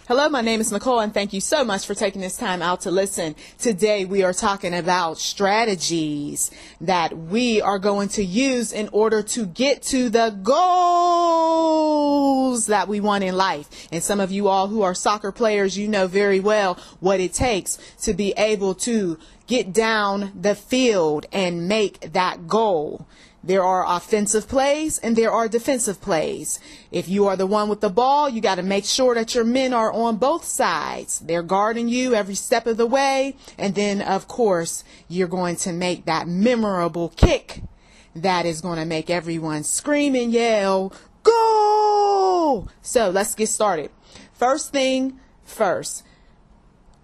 Hello, my name is Nicole, and thank you so much for taking this time out to listen. Today, we are talking about strategies that we are going to use in order to get to the goals that we want in life. And some of you all who are soccer players, you know very well what it takes to be able to get down the field and make that goal. There are offensive plays and there are defensive plays. If you are the one with the ball, you got to make sure that your men are on both sides. They're guarding you every step of the way. And then, of course, you're going to make that memorable kick that is going to make everyone scream and yell, "Goal!" So let's get started. First thing first,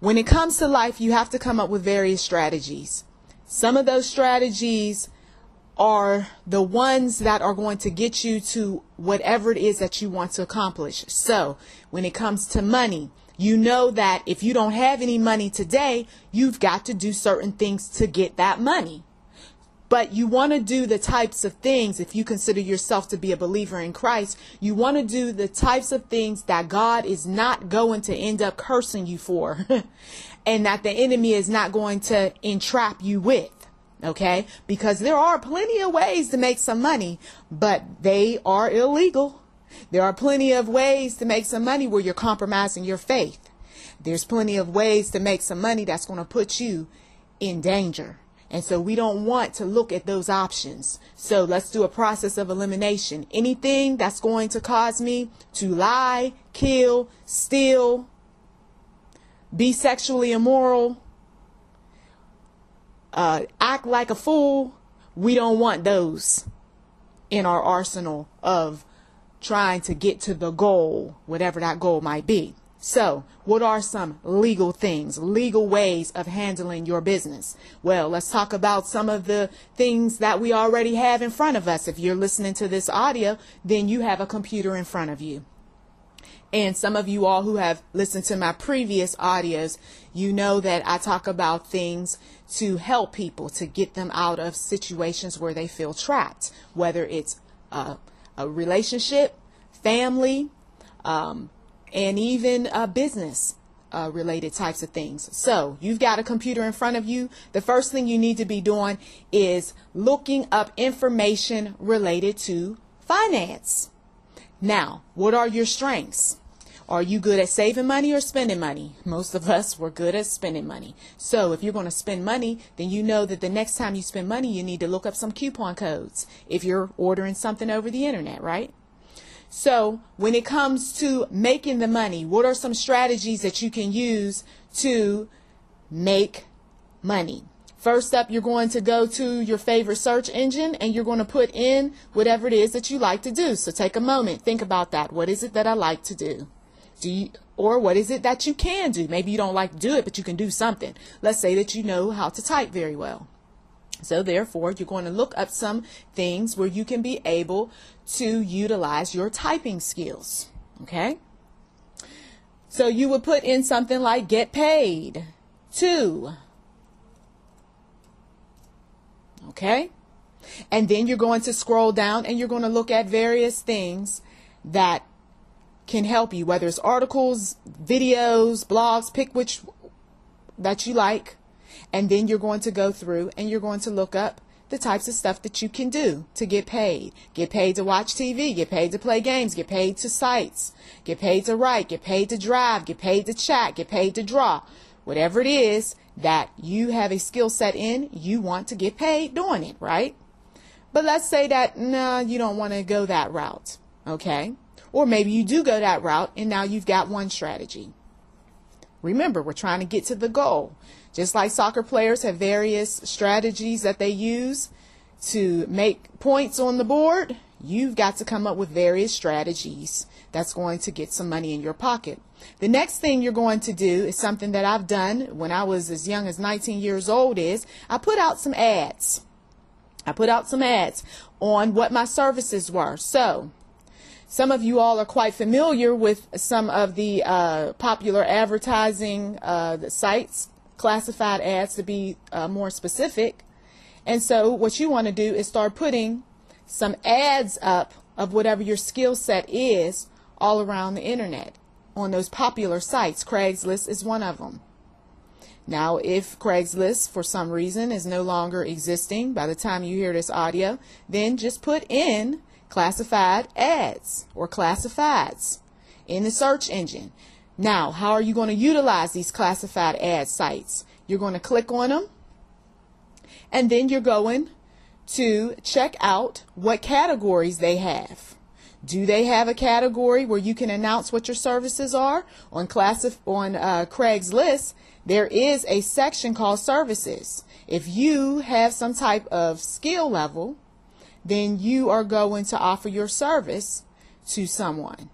when it comes to life, you have to come up with various strategies. Some of those strategies are the ones that are going to get you to whatever it is that you want to accomplish. So when it comes to money, you know that if you don't have any money today, you've got to do certain things to get that money. But you want to do the types of things, if you consider yourself to be a believer in Christ, you want to do the types of things that God is not going to end up cursing you for and that the enemy is not going to entrap you with. Okay, because there are plenty of ways to make some money, but they are illegal. There are plenty of ways to make some money where you're compromising your faith. There's plenty of ways to make some money that's going to put you in danger. And so we don't want to look at those options. So let's do a process of elimination. Anything that's going to cause me to lie, kill, steal, be sexually immoral, act like a fool, we don't want those in our arsenal of trying to get to the goal, whatever that goal might be. So what are some legal things, legal ways of handling your business? Well, let's talk about some of the things that we already have in front of us. If you're listening to this audio, then you have a computer in front of you. And some of you all who have listened to my previous audios, you know that I talk about things to help people, to get them out of situations where they feel trapped, whether it's a relationship, family, and even business related types of things. So you've got a computer in front of you. The first thing you need to be doing is looking up information related to finance. Now, what are your strengths? Are you good at saving money or spending money? Most of us were good at spending money. So if you're going to spend money, then you know that the next time you spend money, you need to look up some coupon codes if you're ordering something over the internet, right? So when it comes to making the money, what are some strategies that you can use to make money? First up, you're going to go to your favorite search engine and you're going to put in whatever it is that you like to do. So take a moment, think about that. What is it that I like to do? Or what is it that you can do? Maybe you don't like to do it, but you can do something. Let's say that you know how to type very well. So therefore, you're going to look up some things where you can be able to utilize your typing skills. Okay? So you would put in something like get paid to. Okay? And then you're going to scroll down and you're going to look at various things that can help you, whether it's articles, videos, blogs, pick which that you like. And then you're going to go through and you're going to look up the types of stuff that you can do to get paid. Get paid to watch TV, get paid to play games, get paid to sites, get paid to write, get paid to drive, get paid to chat, get paid to draw. Whatever it is that you have a skill set in, you want to get paid doing it, right? But let's say that, no, you don't want to go that route, okay? Or maybe you do go that route and now you've got one strategy. Remember, we're trying to get to the goal. Just like soccer players have various strategies that they use to make points on the board, you've got to come up with various strategies that's going to get some money in your pocket. The next thing you're going to do is something that I've done when I was as young as 19 years old is I put out some ads. I put out some ads on what my services were. So some of you all are quite familiar with some of the popular advertising sites, classified ads to be more specific. And so what you want to do is start putting some ads up of whatever your skill set is all around the internet. on those popular sites. Craigslist is one of them. Now, if Craigslist, for some reason, is no longer existing by the time you hear this audio, then just put in classified ads or classifieds in the search engine. Now, how are you going to utilize these classified ad sites? You're going to click on them, and then you're going to check out what categories they have. Do they have a category where you can announce what your services are? On Craigslist, there is a section called services. If you have some type of skill level, then you are going to offer your service to someone.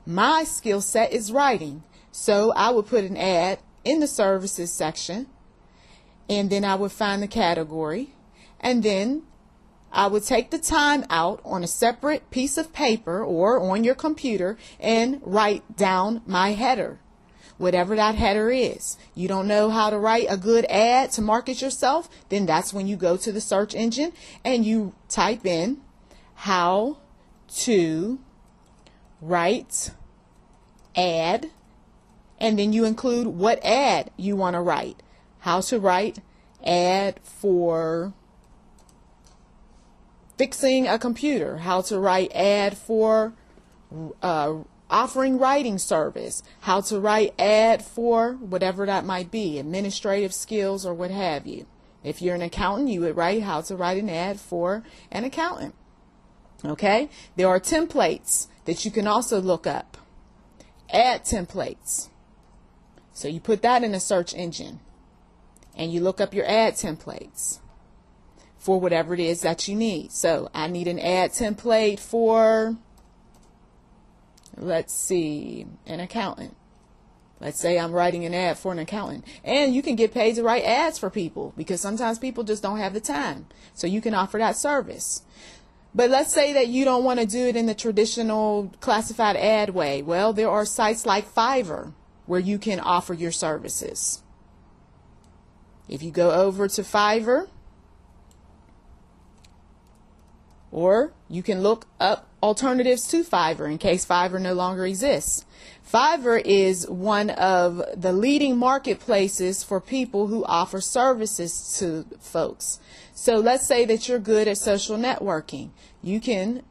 My skill set is writing, so I would put an ad in the services section, and then I would find the category, and then I would take the time out on a separate piece of paper or on your computer and write down my header, whatever that header is. You don't know how to write a good ad to market yourself? Then that's when you go to the search engine and you type in how to write ad, and then you include what ad you want to write. How to write ad for fixing a computer. How to write ad for offering writing service. How to write ad for whatever that might be, administrative skills or what have you. If you're an accountant, you would write how to write an ad for an accountant. Okay? There are templates that you can also look up. Ad templates. So you put that in a search engine and you look up your ad templates for whatever it is that you need. So I need an ad template for, let's see, an accountant. Let's say I'm writing an ad for an accountant. And you can get paid to write ads for people because sometimes people just don't have the time. So you can offer that service. But let's say that you don't want to do it in the traditional classified ad way. Well, there are sites like Fiverr where you can offer your services. If you go over to Fiverr, or you can look up alternatives to Fiverr in case Fiverr no longer exists. Fiverr is one of the leading marketplaces for people who offer services to folks. So let's say that you're good at social networking. You can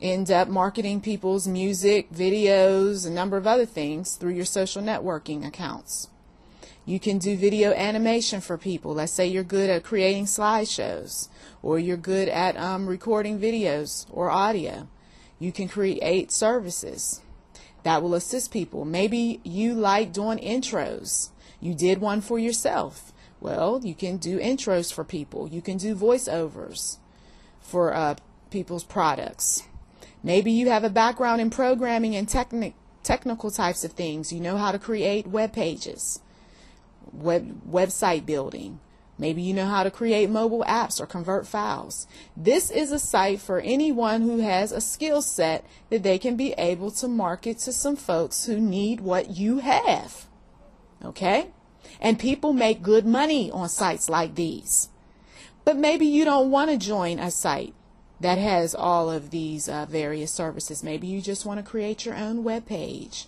end up marketing people's music, videos, a number of other things through your social networking accounts. You can do video animation for people. Let's say you're good at creating slideshows, or you're good at recording videos or audio. You can create services that will assist people. Maybe you like doing intros. You did one for yourself. Well, you can do intros for people. You can do voiceovers for people's products. Maybe you have a background in programming and technical types of things. You know how to create web pages, website building. Maybe you know how to create mobile apps or convert files. This is a site for anyone who has a skill set that they can be able to market to some folks who need what you have. Okay? And people make good money on sites like these. But maybe you don't want to join a site that has all of these various services. Maybe you just want to create your own web page.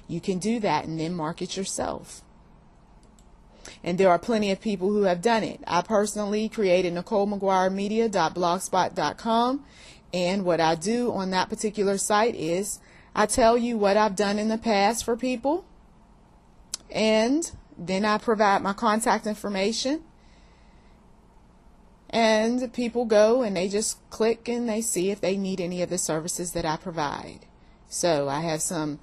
You can do that and then market yourself. And there are plenty of people who have done it. I personally created NichollMcGuireMedia.blogspot.com, and what I do on that particular site is I tell you what I've done in the past for people, and then I provide my contact information, and people go and they just click and they see if they need any of the services that I provide. So I have some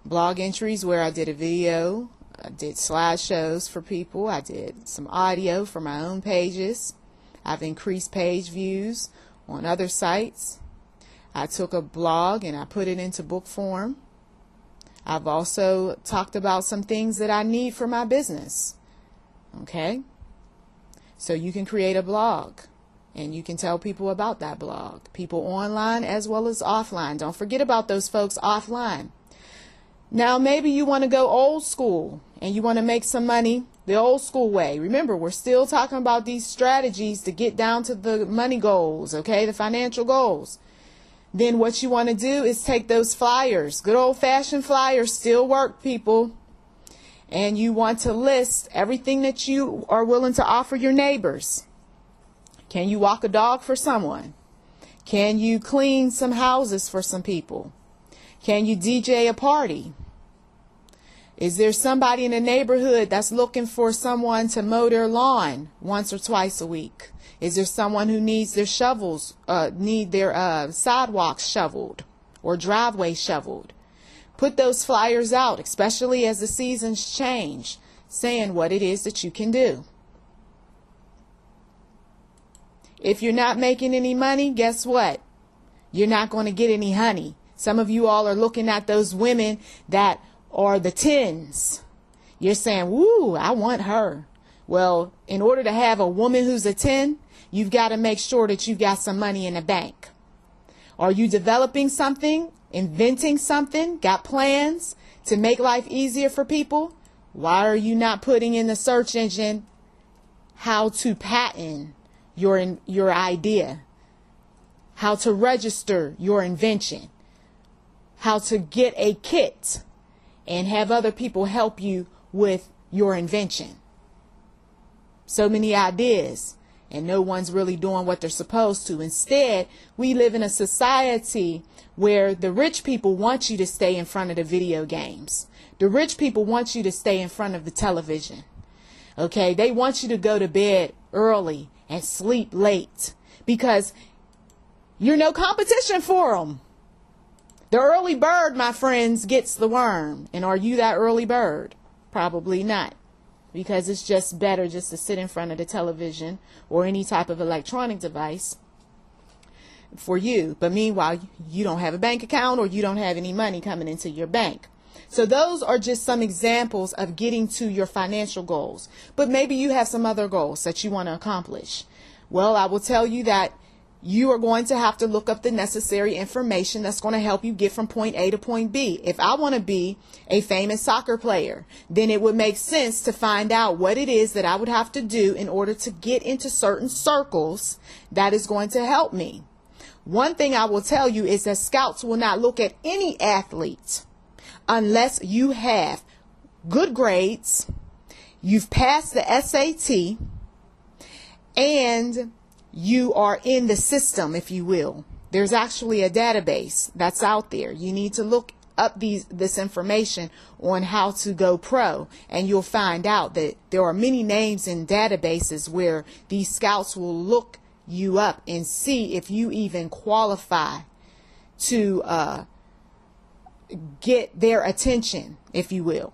blog entries where I did a video, I did slideshows for people, I did some audio for my own pages, I've increased page views on other sites. I took a blog and I put it into book form. I've also talked about some things that I need for my business. Okay? So you can create a blog and you can tell people about that blog. People online as well as offline. Don't forget about those folks offline. Now maybe you want to go old school and you want to make some money the old school way. Remember, we're still talking about these strategies to get down to the money goals, okay? The financial goals. then what you want to do is take those flyers, good old-fashioned flyers, still work, people, and you want to list everything that you are willing to offer your neighbors. Can you walk a dog for someone? Can you clean some houses for some people? Can you DJ a party? Is there somebody in the neighborhood that's looking for someone to mow their lawn once or twice a week? Is there someone who needs their sidewalks shoveled or driveway shoveled? Put those flyers out, especially as the seasons change, saying what it is that you can do. If you're not making any money, guess what? You're not going to get any honey. Some of you all are looking at those women that are the 10s. You're saying, woo, I want her. Well, in order to have a woman who's a 10, you've got to make sure that you've got some money in the bank. Are you developing something, inventing something, got plans to make life easier for people? Why are you not putting in the search engine how to patent your idea, how to register your invention, how to get a kit and have other people help you with your invention? So many ideas, and no one's really doing what they're supposed to. Instead, we live in a society where the rich people want you to stay in front of the video games. The rich people want you to stay in front of the television. Okay, they want you to go to bed early and sleep late because you're no competition for them. The early bird, my friends, gets the worm. And are you that early bird? Probably not, because it's just better just to sit in front of the television or any type of electronic device for you. But meanwhile, you don't have a bank account or you don't have any money coming into your bank. So those are just some examples of getting to your financial goals. But maybe you have some other goals that you want to accomplish. Well, I will tell you that you are going to have to look up the necessary information that's going to help you get from point A to point B. If I want to be a famous soccer player, then it would make sense to find out what it is that I would have to do in order to get into certain circles that is going to help me. One thing I will tell you is that scouts will not look at any athlete unless you have good grades, you've passed the SAT, and you are in the system, if you will. There's actually a database that's out there. You need to look up this information on how to go pro, and you'll find out that there are many names in databases where these scouts will look you up and see if you even qualify to get their attention, if you will.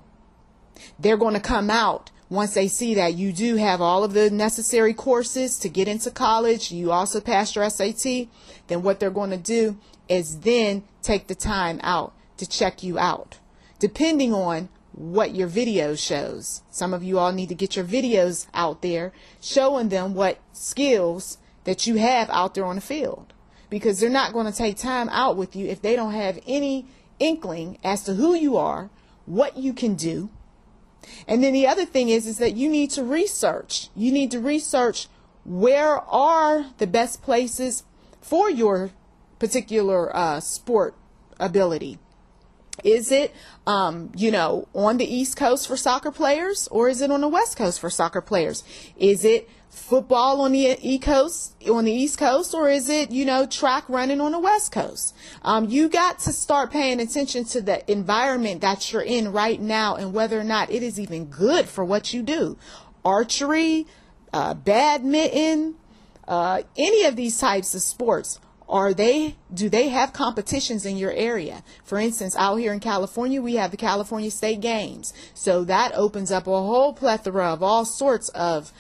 They're going to come out once they see that you do have all of the necessary courses to get into college, you also passed your SAT, then what they're going to do is then take the time out to check you out, depending on what your video shows. Some of you all need to get your videos out there showing them what skills that you have out there on the field, because they're not going to take time out with you if they don't have any inkling as to who you are, what you can do. And then the other thing is that you need to research. You need to research where are the best places for your particular sport ability. Is it, on the East Coast for soccer players, or is it on the West Coast for soccer players? Is it football on the East Coast, or is it, track running on the West Coast? You got to start paying attention to the environment that you're in right now and whether or not it is even good for what you do. Archery, badminton, any of these types of sports. Do they have competitions in your area? For instance, out here in California, we have the California State Games. So that opens up a whole plethora of all sorts of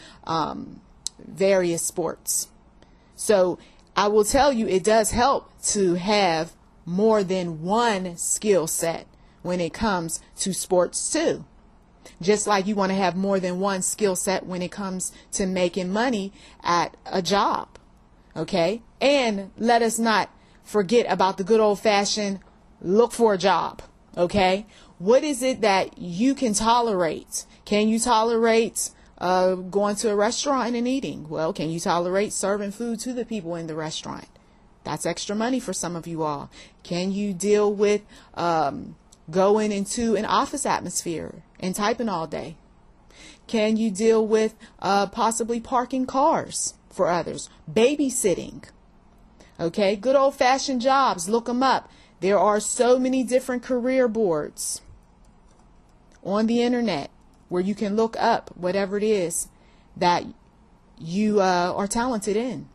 various sports. So I will tell you, it does help to have more than one skill set when it comes to sports too. Just like you want to have more than one skill set when it comes to making money at a job. Okay? And let us not forget about the good old-fashioned look for a job. Okay? What is it that you can tolerate? Can you tolerate going to a restaurant and eating? Well, can you tolerate serving food to the people in the restaurant? That's extra money for some of you all. Can you deal with going into an office atmosphere and typing all day? Can you deal with possibly parking cars for others? Babysitting. Okay, good old-fashioned jobs. Look them up. There are so many different career boards on the internet where you can look up whatever it is that you are talented in.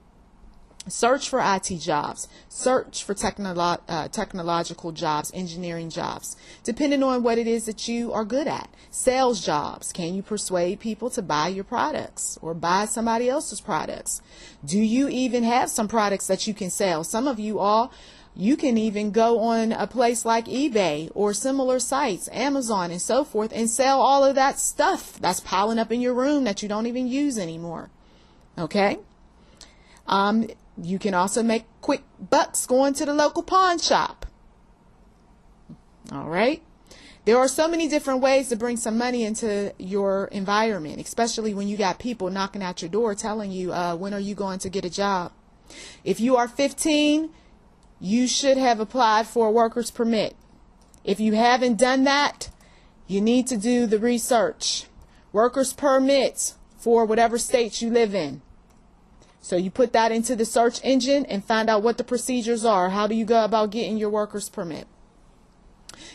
Search for IT jobs. Search for technological jobs, engineering jobs, depending on what it is that you are good at. Sales jobs. Can you persuade people to buy your products or buy somebody else's products? Do you even have some products that you can sell? Some of you all, you can even go on a place like eBay or similar sites, Amazon and so forth, and sell all of that stuff that's piling up in your room that you don't even use anymore. Okay? You can also make quick bucks going to the local pawn shop. All right. There are so many different ways to bring some money into your environment, especially when you got people knocking at your door telling you, when are you going to get a job? If you are 15, you should have applied for a worker's permit. If you haven't done that, you need to do the research. Worker's permits for whatever state you live in. So you put that into the search engine and find out what the procedures are. How do you go about getting your worker's permit?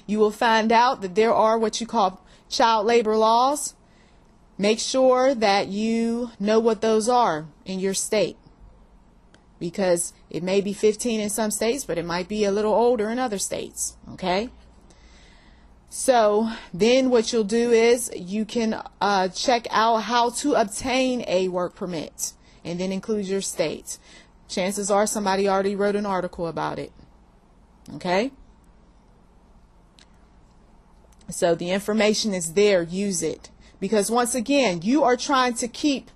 You will find out that there are what you call child labor laws. Make sure that you know what those are in your state, because it may be 15 in some states, but it might be a little older in other states. Okay? So then what you'll do is you can check out how to obtain a work permit, and then include your state. Chances are somebody already wrote an article about it. Okay? So the information is there. Use it. Because once again, you are trying to keep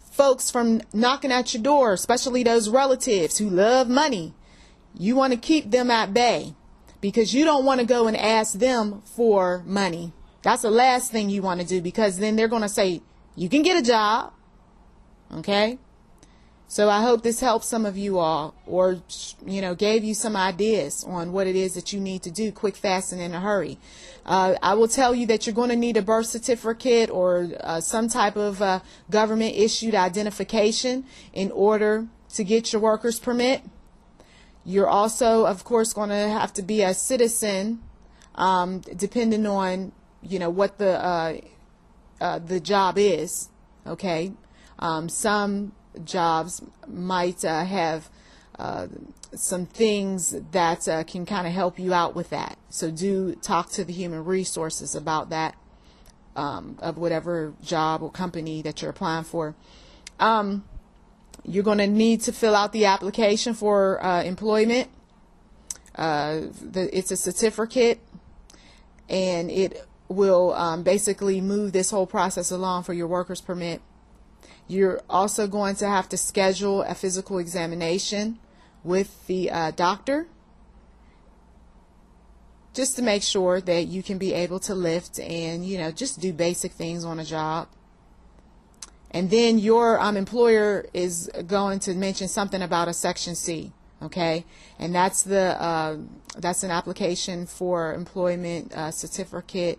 folks from knocking at your door, especially those relatives who love money. You want to keep them at bay because you don't want to go and ask them for money. That's the last thing you want to do, because then they're going to say, you can get a job. Okay? So I hope this helps some of you all, or, gave you some ideas on what it is that you need to do quick, fast, and in a hurry. I will tell you that you're going to need a birth certificate or some type of government issued identification in order to get your worker's permit. You're also, of course, going to have to be a citizen, depending on, what the job is. Okay? Some jobs might have some things that can kind of help you out with that. So do talk to the human resources about that, of whatever job or company that you're applying for. You're going to need to fill out the application for employment. It's a certificate, and it will basically move this whole process along for your worker's permit. You're also going to have to schedule a physical examination with the doctor, just to make sure that you can be able to lift and, just do basic things on a job. And then your employer is going to mention something about a Section C, okay? And that's that's an application for employment certificate,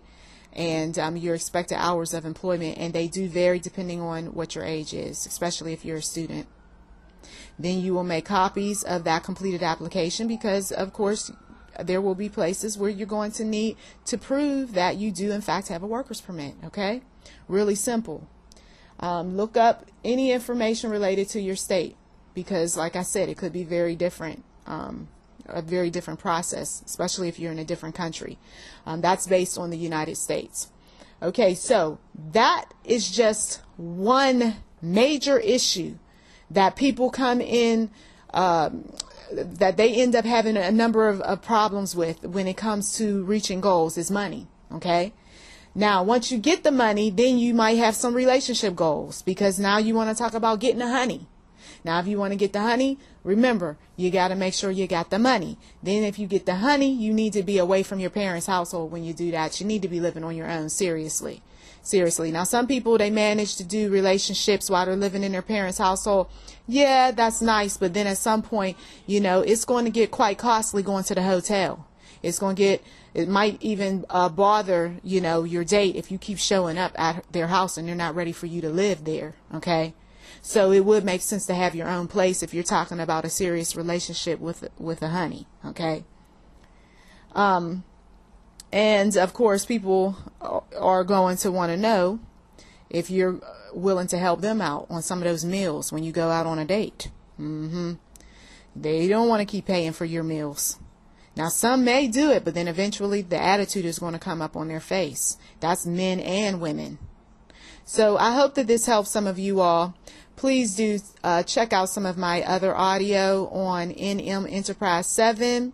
and your expected hours of employment, and they do vary depending on what your age is, especially if you're a student. Then you will make copies of that completed application, because of course there will be places where you're going to need to prove that you do in fact have a worker's permit. Okay? Really simple. Look up any information related to your state, because like I said, it could be very different. A very different process, especially if you're in a different country. That's based on the United States. Okay, so that is just one major issue that people come in, that they end up having a number of problems with when it comes to reaching goals, is money. Okay? Now, once you get the money, then you might have some relationship goals, because now you want to talk about getting the honey. Now, if you want to get the honey, remember, you got to make sure you got the money. Then if you get the honey, you need to be away from your parents' household when you do that. You need to be living on your own, seriously. Seriously. Now, some people, they manage to do relationships while they're living in their parents' household. Yeah, that's nice. But then at some point, it's going to get quite costly going to the hotel. It might even bother, your date if you keep showing up at their house and they're not ready for you to live there. Okay. So it would make sense to have your own place if you're talking about a serious relationship with a honey. Okay. And of course, people are going to want to know if you're willing to help them out on some of those meals when you go out on a date. They don't want to keep paying for your meals. Now, some may do it, but then eventually the attitude is going to come up on their face. That's men and women. So I hope that this helps some of you all. Please do check out some of my other audio on NM Enterprise 7.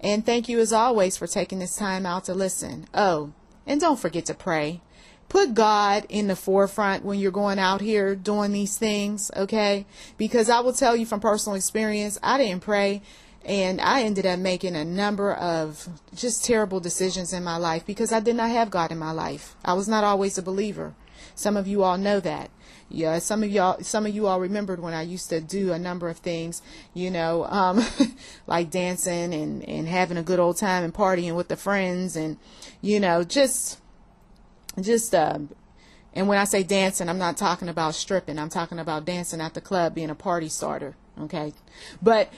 And thank you as always for taking this time out to listen. Oh, and don't forget to pray. Put God in the forefront when you're going out here doing these things, okay? Because I will tell you from personal experience, I didn't pray. And I ended up making a number of just terrible decisions in my life because I did not have God in my life. I was not always a believer. Some of you all know that. Yeah, some of you all remembered when I used to do a number of things, like dancing and having a good old time and partying with the friends and, and when I say dancing, I'm not talking about stripping. I'm talking about dancing at the club, being a party starter. Okay. But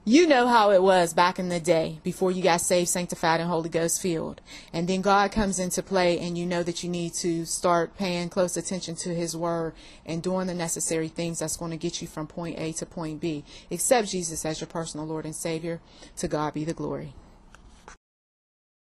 you know how it was back in the day before you got saved, sanctified, and Holy Ghost filled. And then God comes into play and you know that you need to start paying close attention to his word and doing the necessary things that's going to get you from point A to point B. Accept Jesus as your personal Lord and Savior. To God be the glory.